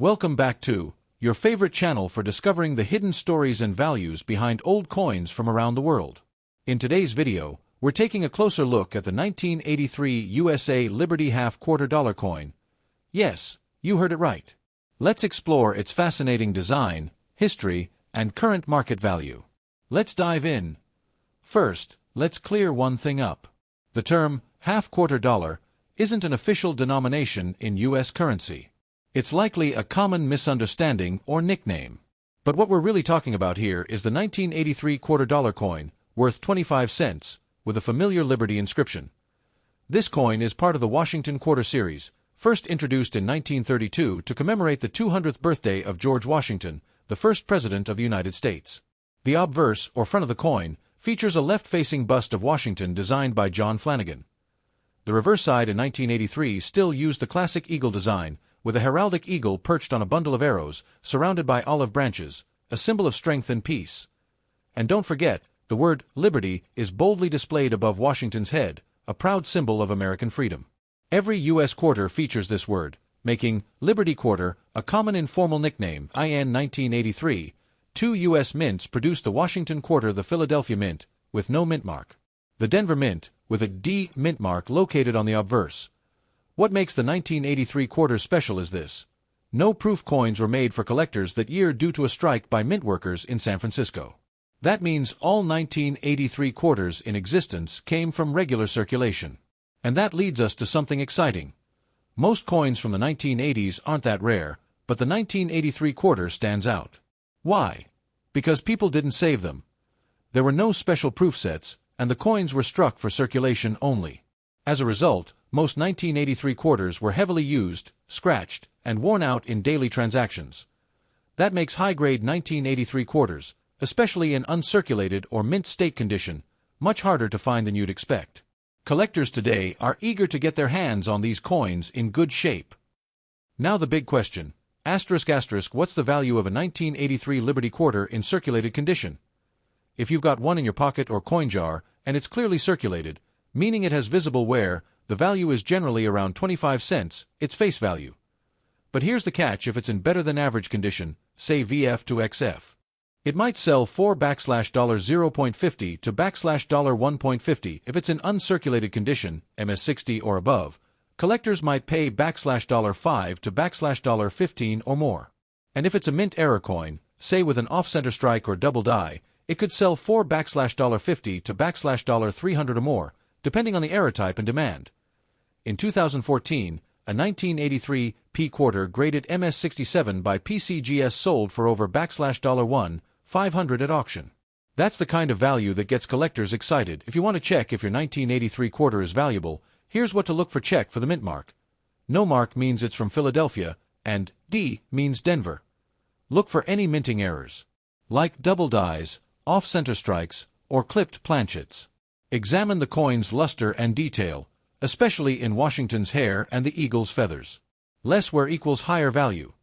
Welcome back to your favorite channel for discovering the hidden stories and values behind old coins from around the world. In today's video, we're taking a closer look at the 1983 USA Liberty half-quarter dollar coin. Yes, you heard it right. Let's explore its fascinating design, history, and current market value. Let's dive in. First, let's clear one thing up. The term half-quarter dollar isn't an official denomination in U.S. currency. It's likely a common misunderstanding or nickname. But what we're really talking about here is the 1983 quarter dollar coin, worth 25 cents, with a familiar Liberty inscription. This coin is part of the Washington Quarter Series, first introduced in 1932 to commemorate the 200th birthday of George Washington, the first President of the United States. The obverse, or front of the coin, features a left-facing bust of Washington designed by John Flanagan. The reverse side in 1983 still used the classic eagle design, with a heraldic eagle perched on a bundle of arrows, surrounded by olive branches, a symbol of strength and peace. And don't forget, the word Liberty is boldly displayed above Washington's head, a proud symbol of American freedom. Every U.S. quarter features this word, making Liberty Quarter a common informal nickname. In 1983, two U.S. mints produced the Washington Quarter: the Philadelphia Mint, with no mint mark, the Denver Mint, with a D mint mark located on the obverse. What makes the 1983 quarter special is this: no proof coins were made for collectors that year due to a strike by mint workers in San Francisco. That means all 1983 quarters in existence came from regular circulation. And that leads us to something exciting. Most coins from the 1980s aren't that rare, but the 1983 quarter stands out. Why? Because people didn't save them. There were no special proof sets, and the coins were struck for circulation only. As a result, most 1983 quarters were heavily used, scratched, and worn out in daily transactions. That makes high-grade 1983 quarters, especially in uncirculated or mint state condition, much harder to find than you'd expect. Collectors today are eager to get their hands on these coins in good shape. Now the big question, what's the value of a 1983 Liberty quarter in circulated condition? If you've got one in your pocket or coin jar, and it's clearly circulated, meaning it has visible wear, the value is generally around 25 cents, its face value. But here's the catch: if it's in better than average condition, say VF to XF, it might sell for $0.50 to $1.50. If it's in uncirculated condition, MS60 or above, collectors might pay $5 to $15 or more. And if it's a mint error coin, say with an off-center strike or double die, it could sell for $50 to $300 or more, depending on the error type and demand. In 2014, a 1983 P quarter graded MS67 by PCGS sold for over $1,500 at auction. That's the kind of value that gets collectors excited. If you want to check if your 1983 quarter is valuable, here's what to look for. Check for the mint mark. No mark means it's from Philadelphia, and D means Denver. Look for any minting errors, like double dies, off-center strikes, or clipped planchets. Examine the coin's luster and detail, especially in Washington's hair and the eagle's feathers. Less wear equals higher value.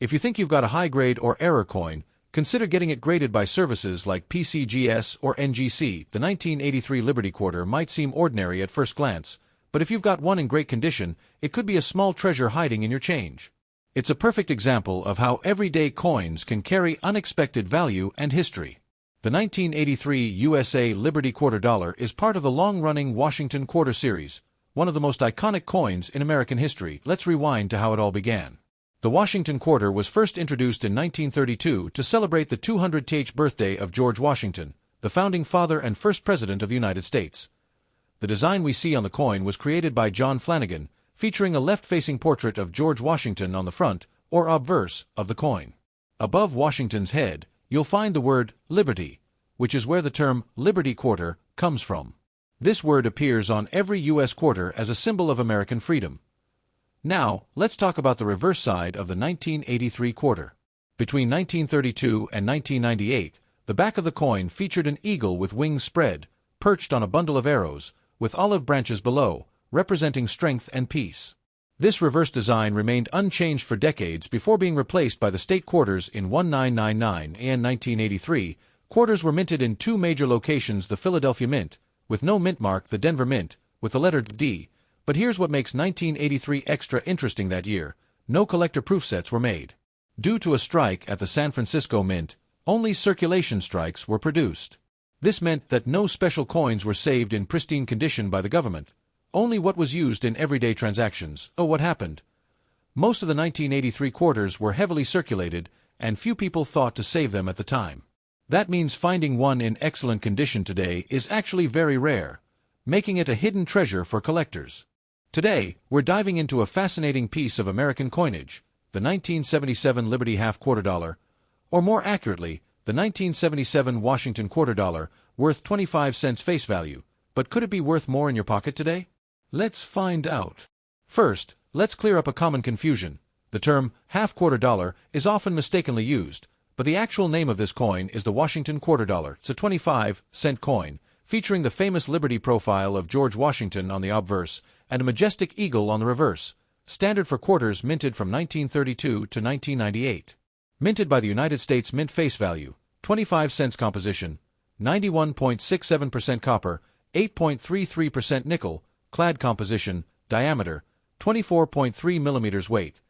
If you think you've got a high-grade or error coin, consider getting it graded by services like PCGS or NGC. The 1983 Liberty Quarter might seem ordinary at first glance, but if you've got one in great condition, it could be a small treasure hiding in your change. It's a perfect example of how everyday coins can carry unexpected value and history. The 1983 USA Liberty Quarter Dollar is part of the long-running Washington Quarter Series, one of the most iconic coins in American history. Let's rewind to how it all began. The Washington Quarter was first introduced in 1932 to celebrate the 200th birthday of George Washington, the founding father and first president of the United States. The design we see on the coin was created by John Flanagan, featuring a left-facing portrait of George Washington on the front, or obverse, of the coin. Above Washington's head, you'll find the word Liberty, which is where the term Liberty Quarter comes from. This word appears on every U.S. quarter as a symbol of American freedom. Now, let's talk about the reverse side of the 1983 quarter. Between 1932 and 1998, the back of the coin featured an eagle with wings spread, perched on a bundle of arrows, with olive branches below, representing strength and peace. This reverse design remained unchanged for decades before being replaced by the state quarters in 1999 and 1983. Quarters were minted in two major locations: the Philadelphia Mint, with no mint mark, the Denver Mint, with the letter D. But here's what makes 1983 extra interesting that year. no collector proof sets were made. Due to a strike at the San Francisco Mint, only circulation strikes were produced. This meant that no special coins were saved in pristine condition by the government, only what was used in everyday transactions. Oh, what happened? Most of the 1983 quarters were heavily circulated, and few people thought to save them at the time. That means finding one in excellent condition today is actually very rare, making it a hidden treasure for collectors. Today, we're diving into a fascinating piece of American coinage, the 1977 Liberty half-quarter dollar, or more accurately, the 1977 Washington quarter dollar, worth 25 cents face value. But could it be worth more in your pocket today? Let's find out. First, let's clear up a common confusion. The term half-quarter dollar is often mistakenly used, but the actual name of this coin is the Washington quarter dollar. It's a 25-cent coin, featuring the famous Liberty profile of George Washington on the obverse and a majestic eagle on the reverse, standard for quarters minted from 1932 to 1998. Minted by the United States Mint face value, 25 cents composition, 91.67% copper, 8.33% nickel, clad composition, diameter, 24.3 millimeters weight,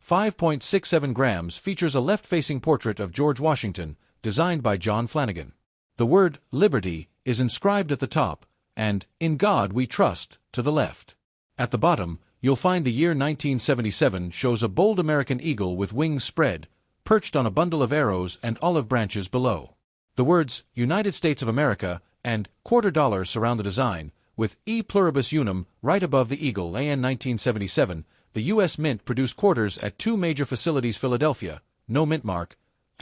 5.67 grams, features a left-facing portrait of George Washington, designed by John Flanagan. The word Liberty is inscribed at the top, and In God We Trust to the left. At the bottom, you'll find the year 1977 shows a bold American eagle with wings spread, perched on a bundle of arrows and olive branches below. The words United States of America and quarter dollar surround the design, with E pluribus unum right above the eagle. In 1977, the U.S. Mint produced quarters at two major facilities: Philadelphia, no mint mark, ***,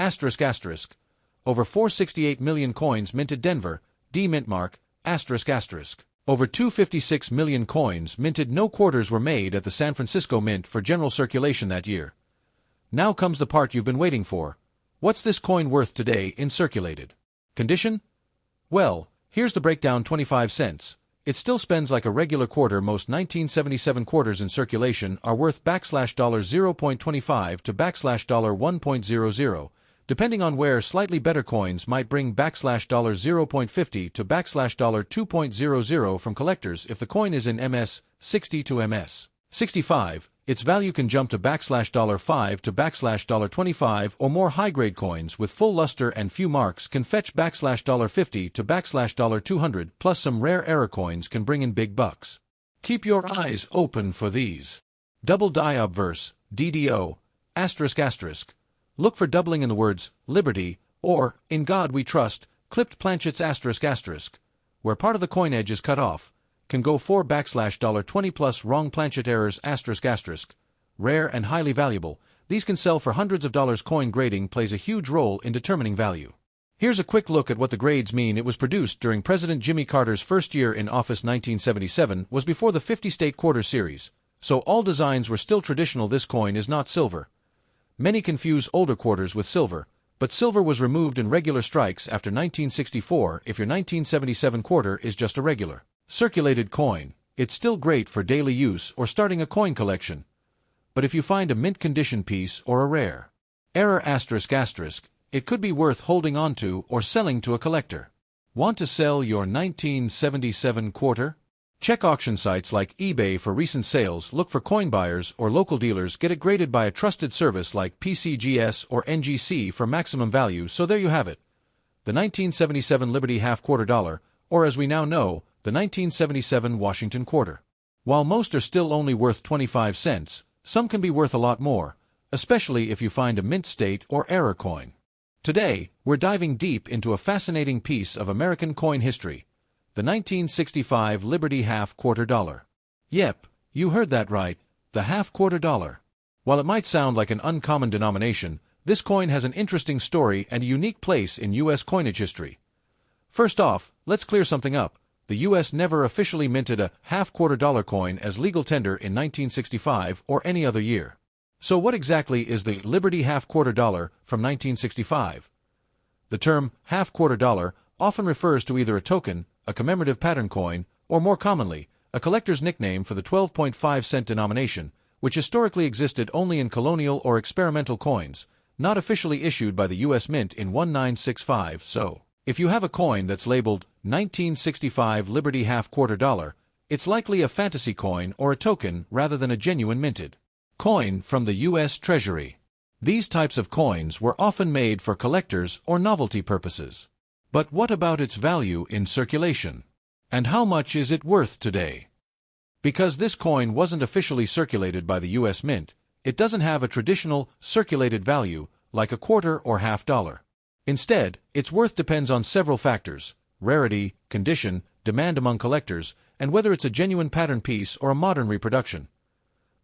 over 468 million coins minted; Denver, D mint mark, ***, over 256 million coins minted. No quarters were made at the San Francisco Mint for general circulation that year. Now comes the part you've been waiting for. What's this coin worth today in circulated condition? Well, here's the breakdown: 25 cents. It still spends like a regular quarter. Most 1977 quarters in circulation are worth $0.25 to $1.00, depending on where. Slightly better coins might bring $0.50 to $2.00 from collectors. If the coin is in MS 60 to MS 65, its value can jump to $5 to $25, or more high-grade coins with full luster and few marks can fetch $50 to $200, plus some rare error coins can bring in big bucks. Keep your eyes open for these. Double die obverse, DDO, ***. Look for doubling in the words Liberty or In God We Trust. Clipped planchets ***, where part of the coin edge is cut off, can go for $20 plus wrong planchet errors ***. Rare and highly valuable, these can sell for hundreds of dollars. Coin grading plays a huge role in determining value. Here's a quick look at what the grades mean. It was produced during President Jimmy Carter's first year in office. 1977 was before the 50-state quarter series, so all designs were still traditional. This coin is not silver. Many confuse older quarters with silver, but silver was removed in regular strikes after 1964 if your 1977 quarter is just a regular circulated coin. It's still great for daily use or starting a coin collection. But if you find a mint condition piece or a rare error ***, it could be worth holding on to or selling to a collector. Want to sell your 1977 quarter? Check auction sites like eBay for recent sales. Look for coin buyers or local dealers. Get it graded by a trusted service like PCGS or NGC for maximum value. So there you have it. The 1977 Liberty half-quarter dollar, or as we now know, the 1977 Washington quarter. While most are still only worth 25 cents, some can be worth a lot more, especially if you find a mint state or error coin. Today, we're diving deep into a fascinating piece of American coin history, the 1965 Liberty half-quarter dollar. Yep, you heard that right, the half-quarter dollar. While it might sound like an uncommon denomination, this coin has an interesting story and a unique place in U.S. coinage history. First off, let's clear something up. The U.S. never officially minted a half-quarter dollar coin as legal tender in 1965 or any other year. So what exactly is the Liberty half-quarter dollar from 1965? The term half-quarter dollar often refers to either a token, a commemorative pattern coin, or more commonly, a collector's nickname for the 12.5-cent denomination, which historically existed only in colonial or experimental coins, not officially issued by the U.S. Mint in 1965. So, if you have a coin that's labeled 1965 Liberty half-quarter dollar, it's likely a fantasy coin or a token rather than a genuine minted Coin from the U.S. Treasury. These types of coins were often made for collectors or novelty purposes. But what about its value in circulation? And how much is it worth today? Because this coin wasn't officially circulated by the U.S. Mint, it doesn't have a traditional circulated value like a quarter or half dollar. Instead, its worth depends on several factors: rarity, condition, demand among collectors, and whether it's a genuine pattern piece or a modern reproduction.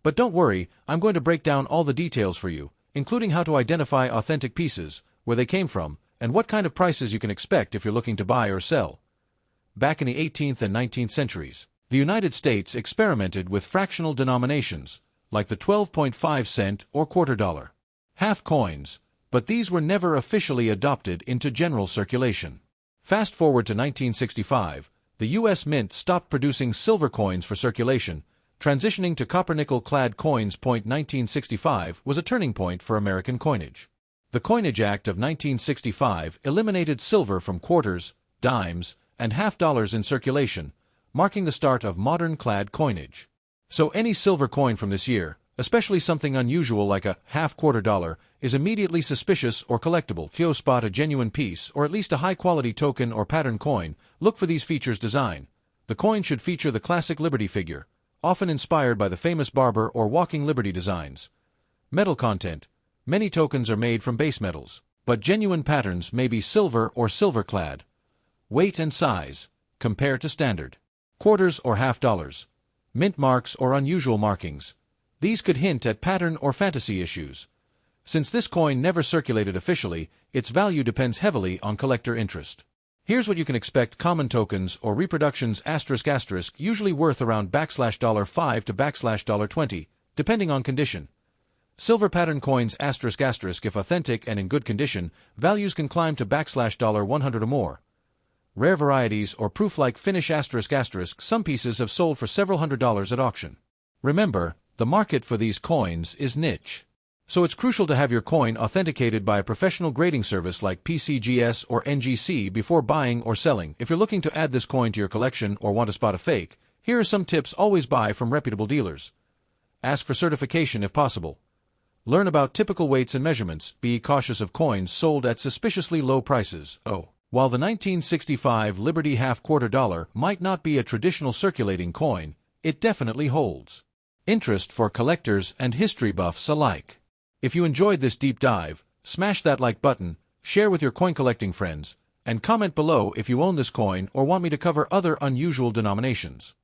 But don't worry, I'm going to break down all the details for you, including how to identify authentic pieces, where they came from, and what kind of prices you can expect if you're looking to buy or sell. Back in the 18th and 19th centuries, the United States experimented with fractional denominations, like the 12.5-cent or quarter dollar. Half coins, but these were never officially adopted into general circulation. Fast forward to 1965, the U.S. Mint stopped producing silver coins for circulation, transitioning to copper-nickel-clad coins. 1965 was a turning point for American coinage. The Coinage Act of 1965 eliminated silver from quarters, dimes, and half dollars in circulation, marking the start of modern clad coinage. So any silver coin from this year, especially something unusual like a half-quarter dollar, is immediately suspicious or collectible. If you spot a genuine piece or at least a high-quality token or pattern coin, look for these features: design. The coin should feature the classic Liberty figure, often inspired by the famous Barber or Walking Liberty designs. Metal content. Many tokens are made from base metals, but genuine patterns may be silver or silver-clad. Weight and size. Compare to standard quarters or half dollars. Mint marks or unusual markings. These could hint at pattern or fantasy issues. Since this coin never circulated officially, its value depends heavily on collector interest. Here's what you can expect: common tokens or reproductions ***, usually worth around $5 to $20, depending on condition. Silver pattern coins ***, if authentic and in good condition, values can climb to $100 or more. Rare varieties or proof-like finish ***, some pieces have sold for several $100s at auction. Remember, the market for these coins is niche. So it's crucial to have your coin authenticated by a professional grading service like PCGS or NGC before buying or selling. If you're looking to add this coin to your collection or want to spot a fake, here are some tips: always buy from reputable dealers. Ask for certification if possible. Learn about typical weights and measurements. Be cautious of coins sold at suspiciously low prices. While the 1965 Liberty half-quarter dollar might not be a traditional circulating coin, it definitely holds interest for collectors and history buffs alike. If you enjoyed this deep dive, smash that like button, share with your coin-collecting friends, and comment below if you own this coin or want me to cover other unusual denominations.